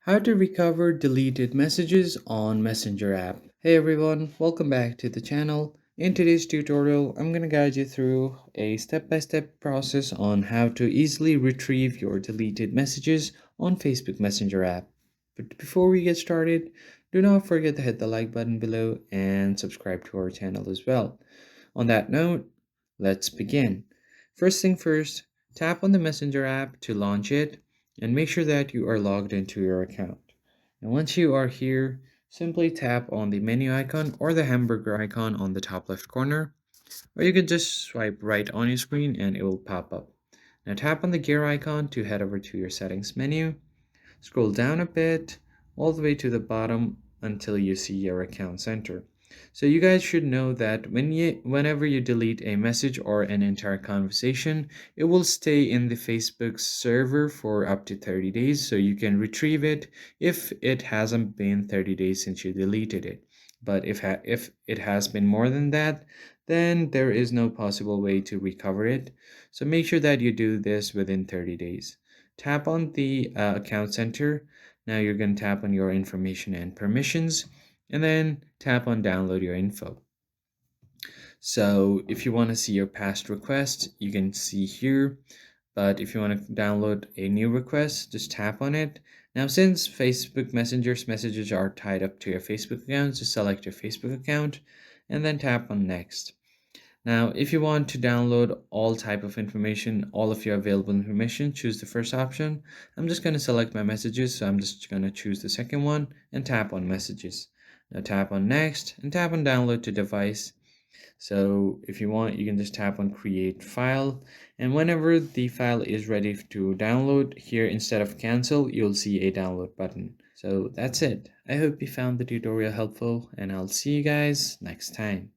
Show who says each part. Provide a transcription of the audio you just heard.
Speaker 1: How to recover deleted messages on Messenger app. Hey everyone, welcome back to the channel. In today's tutorial, I'm going to guide you through a step-by-step process on how to easily retrieve your deleted messages on Facebook Messenger app. But before we get started, do not forget to hit the like button below and subscribe to our channel as well. On that note, let's begin. First thing first, tap on the Messenger app to launch it and make sure that you are logged into your account. And once you are here, simply tap on the menu icon or the hamburger icon on the top left corner, or you can just swipe right on your screen and it will pop up. Now tap on the gear icon to head over to your settings menu. Scroll down a bit, all the way to the bottom until you see your account center. So you guys should know that whenever you delete a message or an entire conversation, it will stay in the Facebook server for up to 30 days, so you can retrieve it if it hasn't been 30 days since you deleted it. But if it has been more than that, then there is no possible way to recover it. So make sure that you do this within 30 days. Tap on the account center. Now you're going to tap on your information and permissions, and then tap on download your info. So if you want to see your past requests, you can see here. But if you want to download a new request, just tap on it. Now, since Facebook Messenger's messages are tied up to your Facebook account, just select your Facebook account and then tap on next. Now, if you want to download all type of information, all of your available information, choose the first option. I'm just going to select my messages, so I'm just going to choose the second one and tap on messages. Now tap on next and tap on download to device. So if you want, you can just tap on create file, and whenever the file is ready to download, here instead of cancel, you'll see a download button. So that's it. I hope you found the tutorial helpful, and I'll see you guys next time.